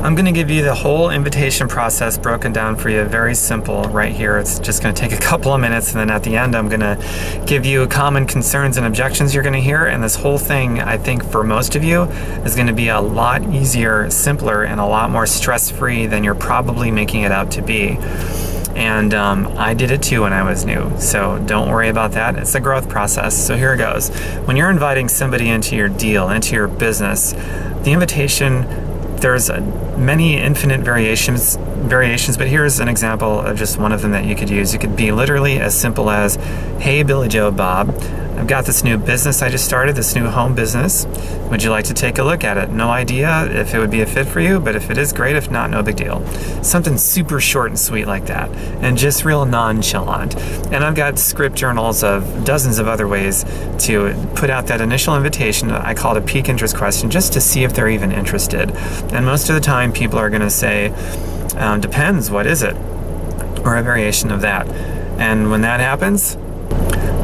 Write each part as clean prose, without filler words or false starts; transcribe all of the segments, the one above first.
I'm going to give you the whole invitation process broken down for you, very simple right here. It's just going to take a couple of minutes, and then at the end I'm going to give you common concerns and objections you're going to hear, and this whole thing, I think for most of you, is going to be a lot easier, simpler, and a lot more stress-free than you're probably making it out to be. And I did it too when I was new, so don't worry about that. It's a growth process. So here it goes. When you're inviting somebody into your deal, into your business, the invitation, there's many infinite variations, but here's an example of just one of them that you could use. It could be literally as simple as, hey, Billy Joe Bob, I've got this new business I just started, this new home business. Would you like to take a look at it? No idea if it would be a fit for you, but if it is, great. If not, no big deal. Something super short and sweet like that, and just real nonchalant. And I've got script journals of dozens of other ways to put out that initial invitation. I call it a peak interest question, just to see if they're even interested. And most of the time, people are going to say, depends, what is it? Or a variation of that. And when that happens,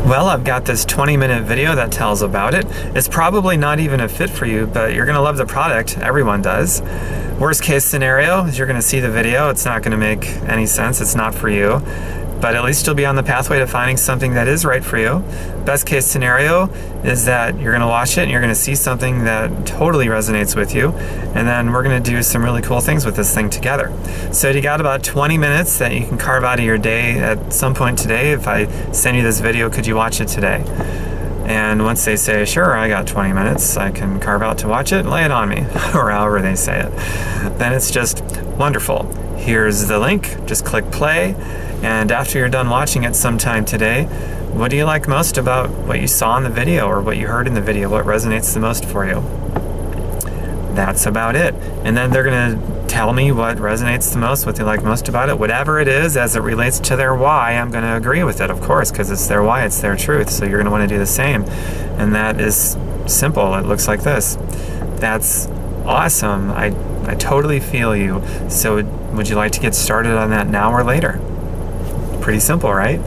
well, I've got this 20-minute video that tells about it. It's probably not even a fit for you, but you're going to love the product. Everyone does. Worst case scenario is you're going to see the video. It's not going to make any sense. It's not for you. But at least you'll be on the pathway to finding something that is right for you. Best case scenario is that you're going to watch it and you're going to see something that totally resonates with you. And then we're going to do some really cool things with this thing together. So you got about 20 minutes that you can carve out of your day at some point today. If I send you this video, could you watch it today? And once they say, sure, I got 20 minutes, I can carve out to watch it, lay it on me, or however they say it. Then it's just wonderful. Here's the link, just click play. And after you're done watching it sometime today, what do you like most about what you saw in the video or what you heard in the video? What resonates the most for you? That's about it. And then they're going to tell me what resonates the most, what they like most about it. Whatever it is, as it relates to their why, I'm going to agree with it, of course, because it's their why, it's their truth. So you're going to want to do the same. And that is simple. It looks like this. That's awesome. I totally feel you. So would you like to get started on that now or later? Pretty simple, right?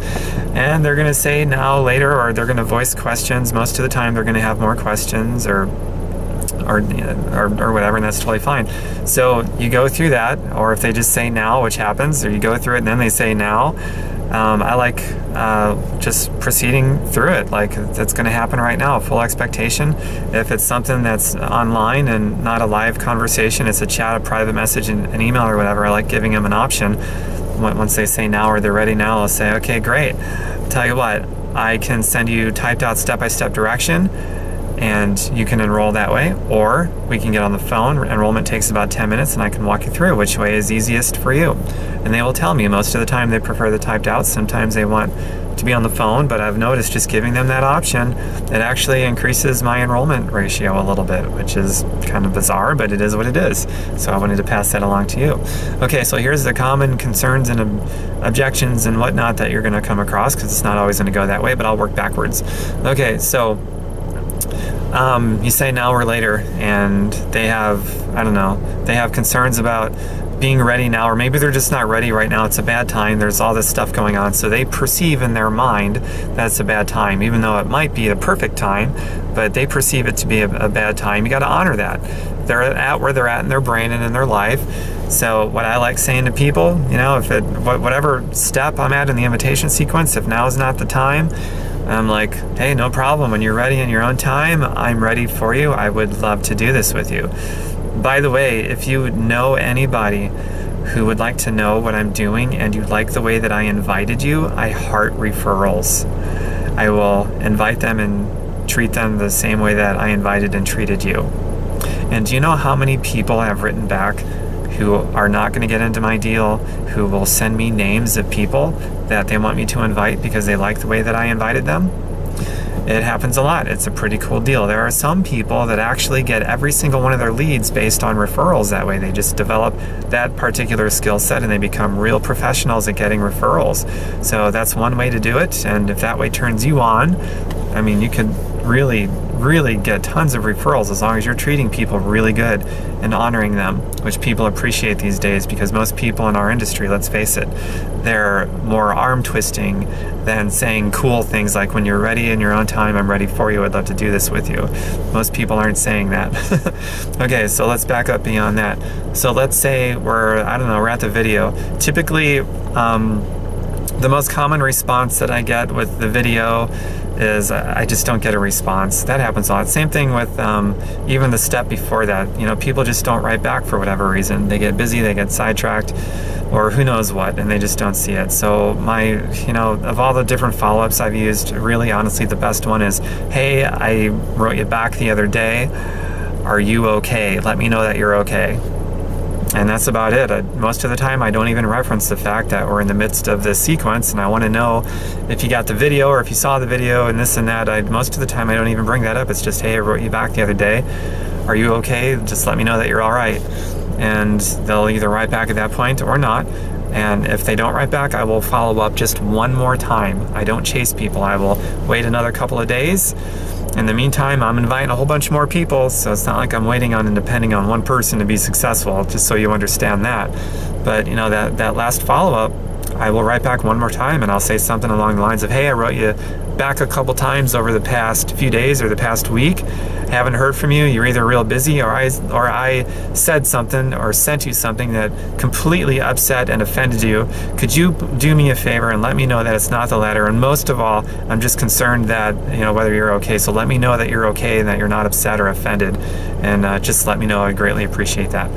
And they're going to say now, later, or they're going to voice questions. Most of the time they're going to have more questions or whatever, and that's totally fine. So you go through that, or if they just say now, which happens, or you go through it and then they say now, I like just proceeding through it like that's going to happen right now, full expectation. If it's something that's online and not a live conversation, it's a chat, a private message, an email or whatever, I like giving them an option. Once they say now or they're ready now, I'll say, okay, great. Tell you what, I can send you typed out step-by-step direction and you can enroll that way, or we can get on the phone. Enrollment takes about 10 minutes and I can walk you through which way is easiest for you. And they will tell me. Most of the time they prefer the typed out. Sometimes they want to be on the phone, but I've noticed just giving them that option, it actually increases my enrollment ratio a little bit, which is kind of bizarre, but it is what it is. So I wanted to pass that along to you. Okay, so here's the common concerns and objections and whatnot that you're going to come across, because it's not always going to go that way, but I'll work backwards. Okay, so you say now or later, and they have, I don't know, they have concerns about being ready now, or maybe they're just not ready right now. It's a bad time. There's all this stuff going on. So they perceive in their mind that it's a bad time, even though it might be a perfect time, but they perceive it to be a bad time. You got to honor that. They're at where they're at in their brain and in their life. So what I like saying to people, you know, if whatever step I'm at in the invitation sequence, if now is not the time, I'm like, hey, no problem. When you're ready in your own time, I'm ready for you. I would love to do this with you. By the way, if you know anybody who would like to know what I'm doing and you like the way that I invited you, I heart referrals. I will invite them and treat them the same way that I invited and treated you. And do you know how many people have written back who are not going to get into my deal, who will send me names of people that they want me to invite because they like the way that I invited them? It happens a lot. It's a pretty cool deal. There are some people that actually get every single one of their leads based on referrals that way. They just develop that particular skill set and they become real professionals at getting referrals. So that's one way to do it. And if that way turns you on, I mean, you could really, really get tons of referrals as long as you're treating people really good and honoring them, which people appreciate these days, because most people in our industry, let's face it, they're more arm twisting than saying cool things like, when you're ready in your own time, I'm ready for you, I'd love to do this with you. Most people aren't saying that. Okay, so let's back up beyond that. So let's say we're at the video. Typically, the most common response that I get with the video is I just don't get a response. That happens a lot. Same thing with even the step before that. People just don't write back for whatever reason. They get busy, they get sidetracked, or who knows what, and they just don't see it. So of all the different follow-ups I've used, really honestly the best one is, hey, I wrote you back the other day. Are you okay? Let me know that you're okay. And that's about it. Most of the time, I don't even reference the fact that we're in the midst of this sequence, and I want to know if you got the video or if you saw the video and this and that. Most of the time, I don't even bring that up. It's just, hey, I wrote you back the other day. Are you okay? Just let me know that you're all right. And they'll either write back at that point or not. And if they don't write back, I will follow up just one more time. I don't chase people. I will wait another couple of days. In the meantime, I'm inviting a whole bunch more people, so it's not like I'm waiting on and depending on one person to be successful, just so you understand that. But that last follow-up, I will write back one more time, and I'll say something along the lines of, hey, I wrote you back a couple times over the past few days or the past week. Haven't heard from you. You're either real busy, or I said something or sent you something that completely upset and offended you. Could you do me a favor and let me know that it's not the latter? And most of all, I'm just concerned that whether you're okay. So let me know that you're okay and that you're not upset or offended, and just let me know. I greatly appreciate that.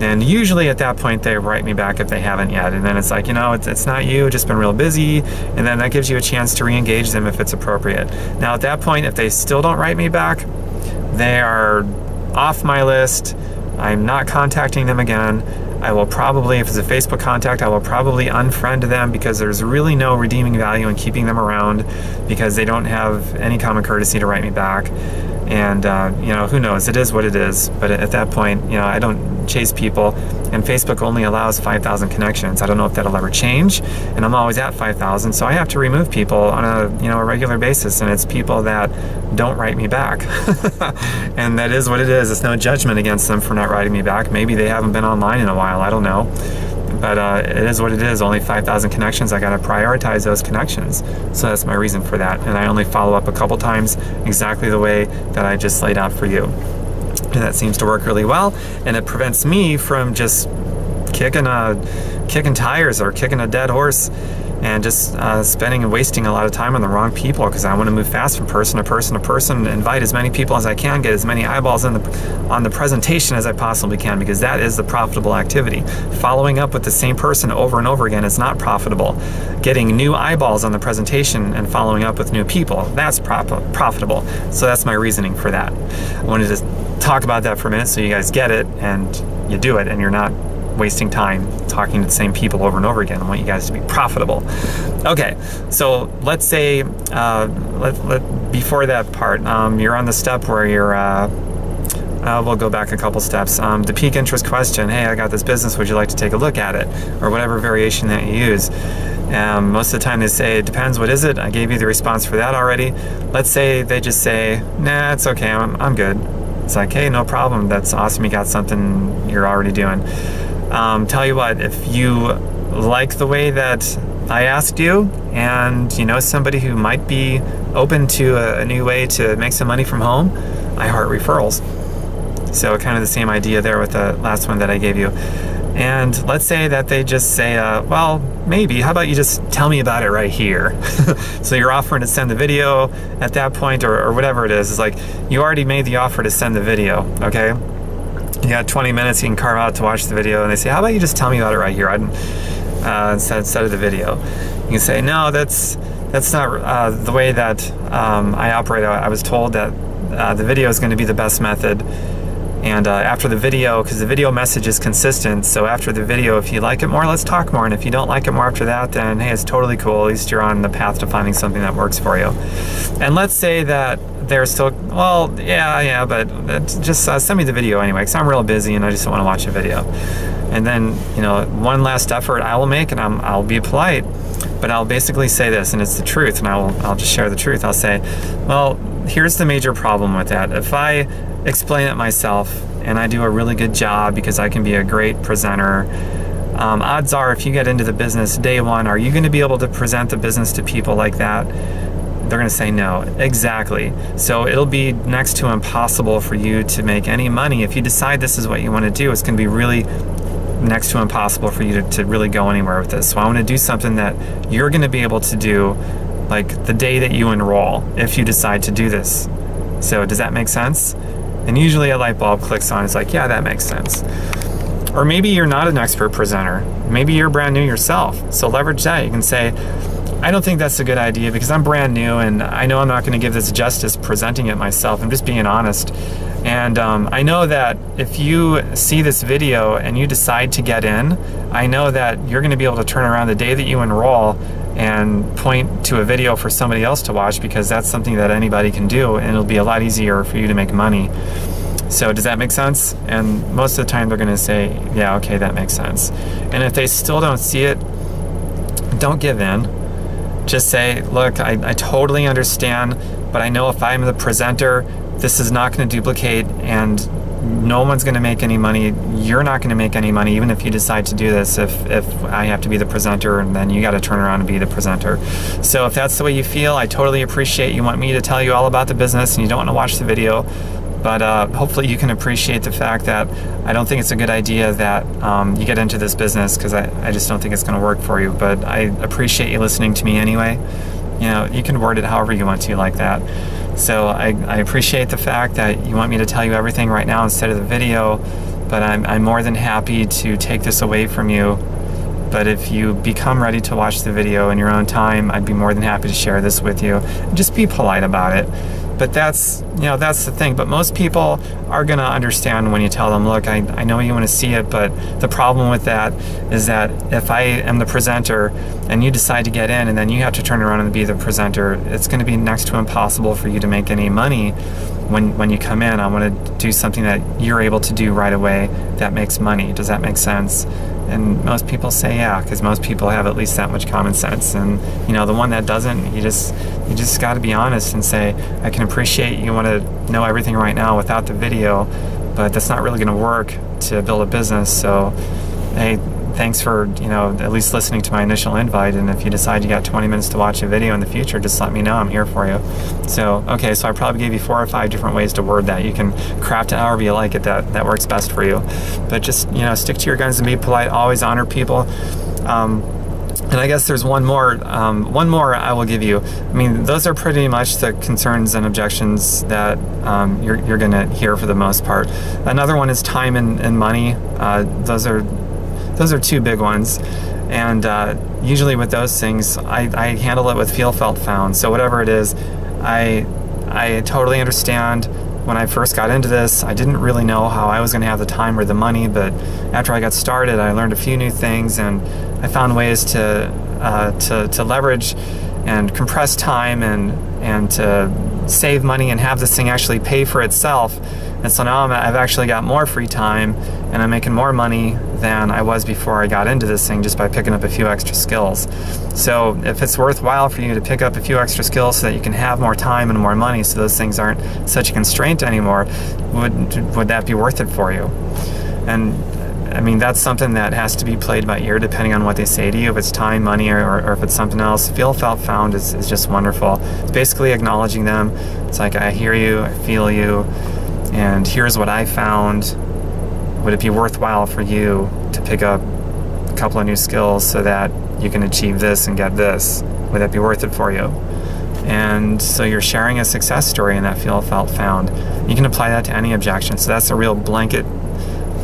And usually at that point they write me back if they haven't yet, and then it's like, it's not you, just been real busy, and then that gives you a chance to re-engage them if it's appropriate. Now at that point, if they still don't write me back, they are off my list. I'm not contacting them again. I will probably, if it's a Facebook contact, I will probably unfriend them, because there's really no redeeming value in keeping them around, because they don't have any common courtesy to write me back. And who knows, it is what it is. But at that point, I don't chase people, and Facebook only allows 5,000 connections. I don't know if that'll ever change, and I'm always at 5,000, so I have to remove people on a regular basis, and it's people that don't write me back. And that is what it is. It's no judgment against them for not writing me back. Maybe they haven't been online in a while, I don't know. But it is what it is. Only 5,000 connections. I got to prioritize those connections. So that's my reason for that. And I only follow up a couple times exactly the way that I just laid out for you. And that seems to work really well. And it prevents me from just kicking tires or kicking a dead horse, and just spending and wasting a lot of time on the wrong people, because I want to move fast from person to person to person, invite as many people as I can, get as many eyeballs on the presentation as I possibly can, because that is the profitable activity. Following up with the same person over and over again is not profitable. Getting new eyeballs on the presentation and following up with new people, that's profitable. So that's my reasoning for that. I wanted to talk about that for a minute so you guys get it and you do it, and you're not wasting time talking to the same people over and over again. I want you guys to be profitable. Okay, so let's say before that part, you're on the step where you're we'll go back a couple steps. The peak interest question, hey, I got this business, would you like to take a look at it? Or whatever variation that you use. Most of the time they say, it depends, what is it? I gave you the response for that already. Let's say they just say, nah, it's okay, I'm good. It's like, hey, no problem, that's awesome, you got something you're already doing. Tell you what, if you like the way that I asked you, and you know somebody who might be open to a new way to make some money from home, I heart referrals. So kind of the same idea there with the last one that I gave you. And let's say that they just say, well, maybe, how about you just tell me about it right here? So you're offering to send the video at that point, or whatever it is. It's like, you already made the offer to send the video, okay? You got 20 minutes you can carve out to watch the video, and they say, how about you just tell me about it right here instead of the video? You can say, no, that's not the way that I operate. I was told that the video is going to be the best method. And after the video, because the video message is consistent, so after the video, if you like it more, let's talk more. And if you don't like it more after that, then hey, it's totally cool. At least you're on the path to finding something that works for you. And let's say that they're still, well, yeah, but just send me the video anyway, because I'm real busy and I just don't want to watch a video. And then, one last effort I will make, and I'll be polite, but I'll basically say this, and it's the truth, and I'll just share the truth. I'll say, well, here's the major problem with that. If I explain it myself and I do a really good job because I can be a great presenter, odds are if you get into the business day one, are you going to be able to present the business to people like that? They're going to say no. Exactly. So it'll be next to impossible for you to make any money. If you decide this is what you want to do, it's going to be really next to impossible for you to really go anywhere with this. So I want to do something that you're going to be able to do like the day that you enroll, if you decide to do this. So does that make sense? And usually a light bulb clicks on. It's like, yeah, that makes sense. Or maybe you're not an expert presenter. Maybe you're brand new yourself. So leverage that. You can say, I don't think that's a good idea because I'm brand new and I know I'm not going to give this justice presenting it myself. I'm just being honest. And I know that if you see this video and you decide to get in, I know that you're going to be able to turn around the day that you enroll and point to a video for somebody else to watch, because that's something that anybody can do and it'll be a lot easier for you to make money. So does that make sense? And most of the time they're going to say, yeah, okay, that makes sense. And if they still don't see it, don't give in. Just say, look, I totally understand, but I know if I'm the presenter, this is not going to duplicate and no one's going to make any money. You're not going to make any money even if you decide to do this. If I have to be the presenter, and then you got to turn around and be the presenter. So if that's the way you feel, I totally appreciate you want me to tell you all about the business and you don't want to watch the video. But hopefully you can appreciate the fact that I don't think it's a good idea that you get into this business, because I just don't think it's going to work for you. But I appreciate you listening to me anyway. You know, you can word it however you want to like that. So I appreciate the fact that you want me to tell you everything right now instead of the video, but I'm more than happy to take this away from you. But if you become ready to watch the video in your own time, I'd be more than happy to share this with you. Just be polite about it. But that's the thing. But most people are going to understand when you tell them, look, I know you want to see it, but the problem with that is that if I am the presenter and you decide to get in and then you have to turn around and be the presenter, it's going to be next to impossible for you to make any money when you come in. I want to do something that you're able to do right away that makes money. Does that make sense? And most people say yeah, because most people have at least that much common sense. And the one that doesn't, you just got to be honest and say, I can appreciate you want to know everything right now without the video, but that's not really going to work to build a business. So hey, thanks for at least listening to my initial invite. And if you decide you got 20 minutes to watch a video in the future, just let me know. I'm here for you. So okay, so I probably gave you 4 or 5 different ways to word that. You can craft it however you like it that works best for you. But just stick to your guns and be polite. Always honor people. And I guess there's one more I will give you. I mean, those are pretty much the concerns and objections that you're going to hear for the most part. Another one is time and money. Those are 2 big ones. And usually with those things, I handle it with feel, felt, found. So whatever it is, I totally understand. When I first got into this, I didn't really know how I was going to have the time or the money, but after I got started, I learned a few new things, and I found ways to leverage and compress time and to save money and have this thing actually pay for itself. And so now I've actually got more free time and I'm making more money than I was before I got into this thing just by picking up a few extra skills. So if it's worthwhile for you to pick up a few extra skills so that you can have more time and more money so those things aren't such a constraint anymore, would that be worth it for you? And I mean, that's something that has to be played by ear depending on what they say to you. If it's time, money, or if it's something else. Feel, felt, found is just wonderful. It's basically acknowledging them. It's like, I hear you, I feel you, and here's what I found. Would it be worthwhile for you to pick up a couple of new skills so that you can achieve this and get this? Would that be worth it for you? And so you're sharing a success story in that feel, felt, found. You can apply that to any objection. So that's a real blanket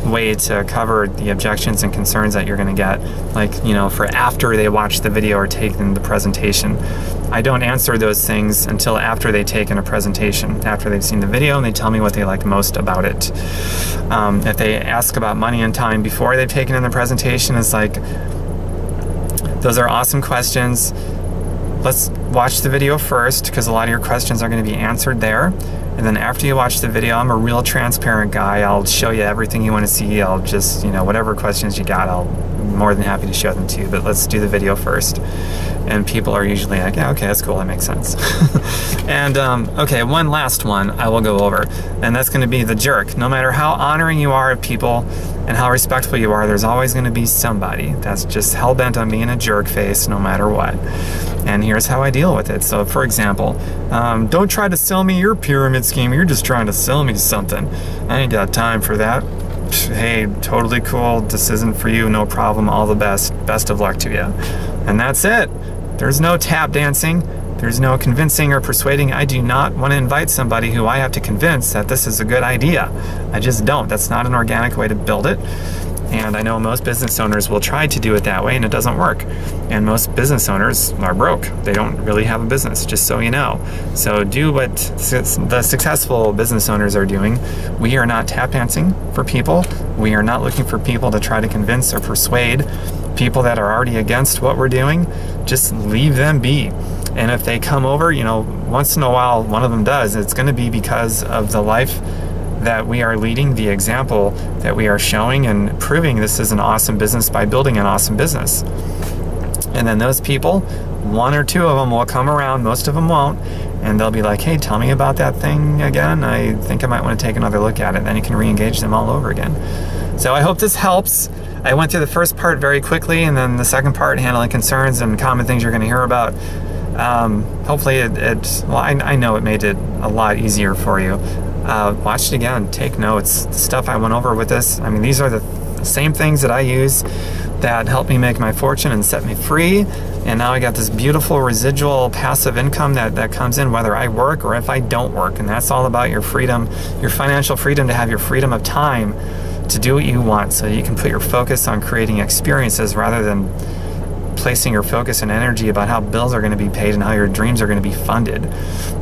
way to cover the objections and concerns that you're going to get, like for after they watch the video or taken the presentation. I don't answer those things until after they've taken a presentation, after they've seen the video and they tell me what they like most about it. If they ask about money and time before they've taken in the presentation, it's like, those are awesome questions. Let's watch the video first, because a lot of your questions are going to be answered there. And then after you watch the video, I'm a real transparent guy. I'll show you everything you want to see. I'll just, whatever questions you got, I'm more than happy to show them to you. But let's do the video first. And people are usually like, yeah, okay, that's cool, that makes sense. And okay, one last one I will go over, and that's going to be the jerk. No matter how honoring you are of people and how respectful you are, there's always going to be somebody that's just hell-bent on being a jerk face no matter what. And here's how I deal with it. So for example, don't try to sell me your pyramid scheme. You're just trying to sell me something. I ain't got time for that. Hey, totally cool. This isn't for you. No problem. All the best. Best of luck to you. And that's it. There's no tap dancing. There's no convincing or persuading. I do not want to invite somebody who I have to convince that this is a good idea. I just don't. That's not an organic way to build it. And I know most business owners will try to do it that way, and it doesn't work. And most business owners are broke. They don't really have a business, just so you know. So do what the successful business owners are doing. We are not tap dancing for people. We are not looking for people to try to convince or persuade people that are already against what we're doing. Just leave them be. And if they come over, once in a while, one of them does, it's going to be because of the life that we are leading, the example that we are showing, and proving this is an awesome business by building an awesome business. And then those people, one or two of them will come around, most of them won't, and they'll be like, hey, tell me about that thing again. I think I might want to take another look at it. Then you can re-engage them all over again. So I hope this helps. I went through the first part very quickly, and then the second part, handling concerns and common things you're going to hear about. Hopefully I know it made it a lot easier for you. Watch it again, take notes. The stuff I went over with this, these are the same things that I use that helped me make my fortune and set me free. And now I got this beautiful residual passive income that comes in whether I work or if I don't work. And that's all about your freedom, your financial freedom, to have your freedom of time to do what you want, so you can put your focus on creating experiences rather than placing your focus and energy about how bills are going to be paid and how your dreams are going to be funded.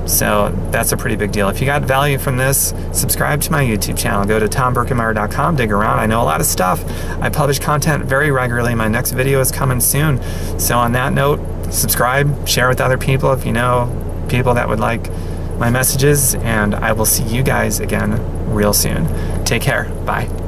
So that's a pretty big deal. If you got value from this, subscribe to my YouTube channel. Go to tomberkemeyer.com, dig around. I know a lot of stuff. I publish content very regularly. My next video is coming soon. So on that note, subscribe, share with other people if you know people that would like my messages, and I will see you guys again real soon. Take care. Bye.